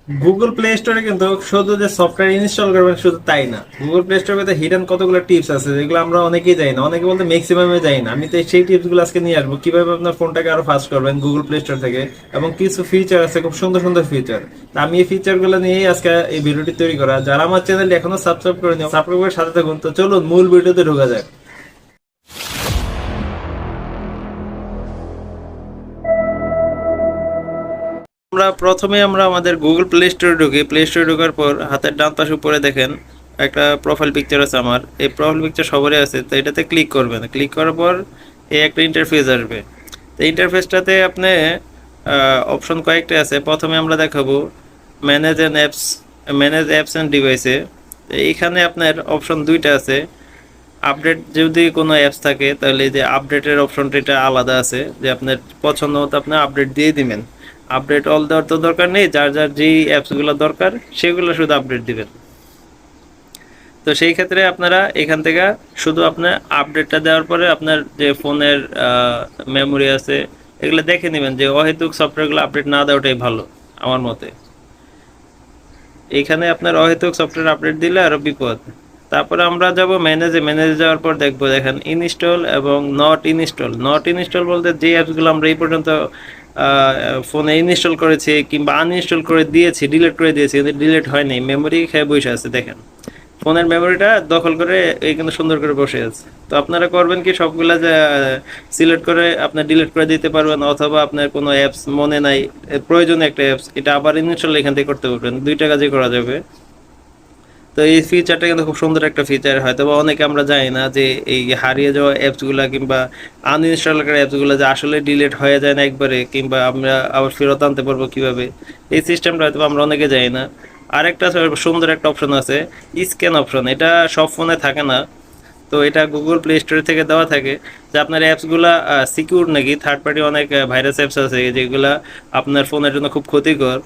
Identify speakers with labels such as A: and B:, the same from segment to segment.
A: Google play স্টোরে কিন্তু শুধু যে সফটওয়্যার ইনস্টল করবেন শুধু তাই না, গুগল প্লে স্টোরে মধ্যে হিডেন কতগুলো টিপস আছে যেগুলো আমরা অনেকেই জানি না, অনেকে বলতে ম্যাক্সিমামে জানি না। আমি তো সেই টিপস গুলো আজকে নিয়ে আসবো কিভাবে আপনার ফোনটাকে আরো ফাস্ট করবেন গুগল প্লে স্টোর থেকে, এবং কিছু ফিচার আছে খুব সুন্দর সুন্দর ফিচার। আমি এই ফিচার গুলো নিয়েই আজকে এই ভিডিওটি তৈরি করা। যারা আমার চ্যানেলটি এখনো সাবস্ক্রাইব করেনি, সাবস্ক্রাইব করে সাথে থাকুন। তো চলুন মূল ভিডিওতে ঢোকা যাক। আমরা আমাদের গুগল প্লে স্টোরে ঢুকি। প্লে স্টোরে ঢোকার পর হাতের ডান পাশে উপরে দেখেন একটা প্রোফাইল পিকচার আছে। আমার এই প্রোফাইল পিকচার সবারই আছে, তো এটাতে ক্লিক করবেন। ক্লিক করার পর এই একটা ইন্টারফেস আসবে। তো ইন্টারফেসটাতে আপনি অপশন কয়েকটা আছে। প্রথমে আমরা দেখাবো manage and apps, manage apps and ডিভাইসে। এইখানে আপনার অপশন দুইটা আছে। আপডেট যদি কোনো অ্যাপস থাকে তাহলে এই যে আপডেটের অপশনটা এটা আলাদা আছে, যে আপনার পছন্দ মতো আপনি আপডেট দিয়ে দিবেন। আপডেট অল দেওয়ার তো দরকার নেই, যার যার যেই অ্যাপসগুলো দরকার সেগুলো শুধু আপডেট দিবেন। তো সেই ক্ষেত্রে আপনারা এখান থেকে শুধু আপনার আপডেটটা দেওয়ার পরে আপনার যে ফোনের মেমোরি আছে এগুলো দেখে নেবেন, যে অহেতুক সফটওয়্যারগুলো আপডেট না দেওয়াটাই ভালো আমার মতে। এইখানে আপনার অহেতুক সফটওয়্যার আপডেট দিলে আরও বিপদ। তারপরে আমরা যাব ম্যানেজে। ম্যানেজে যাওয়ার পর দেখবো দেখেন ইনস্টল এবং নট ইনস্টল। নট ইনস্টল বলতে যে অ্যাপসগুলো আমরা এই পর্যন্ত ফোনে ইনস্টল করেছি কিংবা আনইনস্টল করে দিয়েছি, ডিলিট করে দিয়েছি, কিন্তু ডিলিট হয়নি, মেমোরি খেয়ে বসে আছে। দেখেন ফোনের মেমোরিটা দখল করে এই কিন্তু সুন্দর করে বসে আছে। তো আপনারা করবেন কি সবগুলা যে সিলেক্ট করে আপনার ডিলিট করে দিতে পারবেন, অথবা আপনার কোনো অ্যাপস মনে নাই প্রয়োজনীয় একটা অ্যাপস এটা আবার ইনস্টল এখান থেকে করতে পারবেন, দুইটা কাজই করা যাবে। তো এই ফিচারটা কিন্তু খুব সুন্দর একটা ফিচার। হয়তো বা অনেকে আমরা জানি না যে এই হারিয়ে যাওয়া অ্যাপসগুলা কিংবা আনইনস্টল করা অ্যাপসগুলো যে আসলে ডিলিট হয়ে যায় না একবারে, কিংবা আমরা আবার ফেরত আনতে পারবো কিভাবে, এই সিস্টেমটা হয়তো আমরা অনেকে জানি না। আরেকটা সুন্দর একটা অপশন আছে স্ক্যান অপশন, এটা সব ফোনে থাকে না। তো এটা গুগল প্লে স্টোর থেকে দেওয়া থাকে যে আপনার অ্যাপসগুলা সিকিউর নাকি, থার্ড পার্টি অনেক ভাইরাস অ্যাপস আছে যেগুলা আপনার ফোনের জন্য খুব ক্ষতিকর।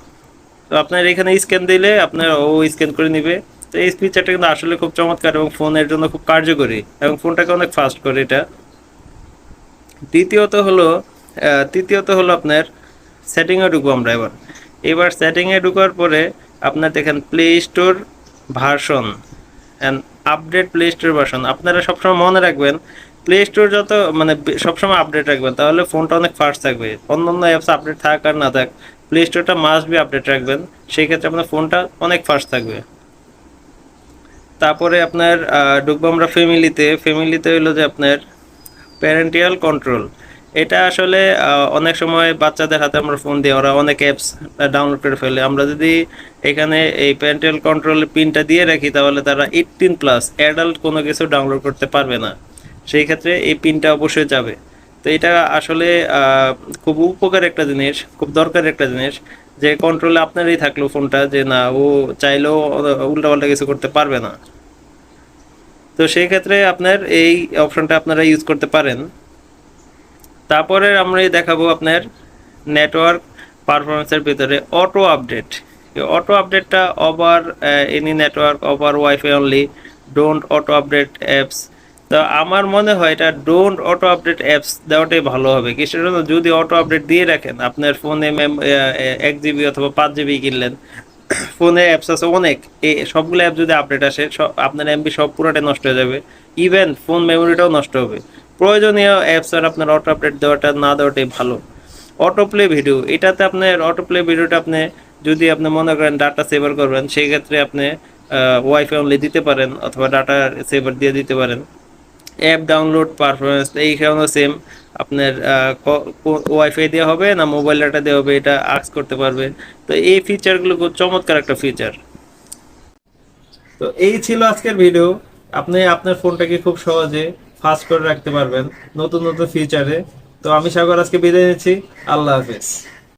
A: তো আপনার এখানে স্ক্যান দিলে আপনার ও স্ক্যান করে নিবে। তো এই ফিচারটা কিন্তু আসলে খুব চমৎকার এবং ফোনের জন্য খুব কার্যকরী এবং ফোনটাকে অনেক ফাস্ট করে এটা। দ্বিতীয়ত হলো তৃতীয়ত হলো আপনার সেটিংয়ে ঢুকবো আমরা। এবার সেটিংয়ে ঢুকার পরে আপনার দেখেন play store version and update play store version. আপনারা সবসময় মনে রাখবেন প্লে স্টোর যত মানে সবসময় আপডেট রাখবেন, তাহলে ফোনটা অনেক ফাস্ট থাকবে। অন্যান্য অ্যাপস আপডেট থাক আর না থাক, প্লে স্টোরটা মাস্ট বি আপডেট রাখবেন, সেই ক্ষেত্রে আপনার ফোনটা অনেক ফাস্ট থাকবে। তারপরে আপনার ঢুকবো আমরা ফ্যামিলিতে। ফ্যামিলিতে হলো যে আপনার প্যারেন্টিয়াল কন্ট্রোল। এটা আসলে অনেক সময় বাচ্চাদের হাতে আমরা ফোন দিই, ওরা অনেক অ্যাপস ডাউনলোড করে ফেলে। আমরা যদি এখানে এই প্যারেন্টিয়াল কন্ট্রোলের পিনটা দিয়ে রাখি তাহলে তারা 18+ অ্যাডাল্ট কোনো কিছু ডাউনলোড করতে পারবে না। সেই ক্ষেত্রে এই পিনটা অবশ্যই যাবে। তো এটা আসলে খুব উপকার একটা জিনিস, খুব দরকার একটা জিনিস, যে কন্ট্রোলে আপনারই থাকলো ফোনটা, যে না ও চাইলেও উল্টাপাল্টা কিছু করতে পারবে না। তো সেই ক্ষেত্রে আপনার এই অপশনটা আপনারা ইউজ করতে পারেন। তারপরে আমরা দেখাবো আপনার নেটওয়ার্ক পারফরমেন্সের ভিতরে অটো আপডেট। অটো আপডেটটা over any network, over wifi only, don't auto update apps. তো আমার মনে হয় এটা ডোন্ট অটো আপডেট অ্যাপস দেওয়াটাই ভালো হবে। কিসের জন্য? যদি অটো আপডেট দিয়ে রাখেন আপনার ফোনে 1 GB অথবা 5 GB কিনলেন, ফোনে অ্যাপস আছে অনেক, এই সবগুলো অ্যাপ যদি আপডেট আসে আপনার এমবি সব পুরোটাই নষ্ট হয়ে যাবে, ইভেন ফোন মেমোরিটাও নষ্ট হবে। প্রয়োজনীয় অ্যাপস আর আপনার অটো আপডেট দেওয়াটা না দেওয়াটাই ভালো। অটো প্লে ভিডিও, এটাতে আপনার অটো প্লে ভিডিওটা আপনি যদি আপনি মনে করেন ডাটা সেভার করবেন, সেই ক্ষেত্রে আপনি ওয়াইফাই অনলি দিতে পারেন অথবা ডাটা সেভার দিয়ে দিতে পারেন। অ্যাপ ডাউনলোড পারফরমেন্স এইখানেও সেম, আপনার ওয়াইফাই দেওয়া হবে না মোবাইল ডাটা দেওয়া হবে এটা আস্ক করতে পারবে। তো এই ফিচারগুলো খুব চমৎকার একটা ফিচার। তো এই ছিল আজকের ভিডিও। আপনি আপনার ফোনটাকে খুব সহজে ফাস্ট করে রাখতে পারবেন নতুন নতুন ফিচারে। তো আমি সাগর আজকে বিদায় নিচ্ছি। আল্লাহ হাফেজ।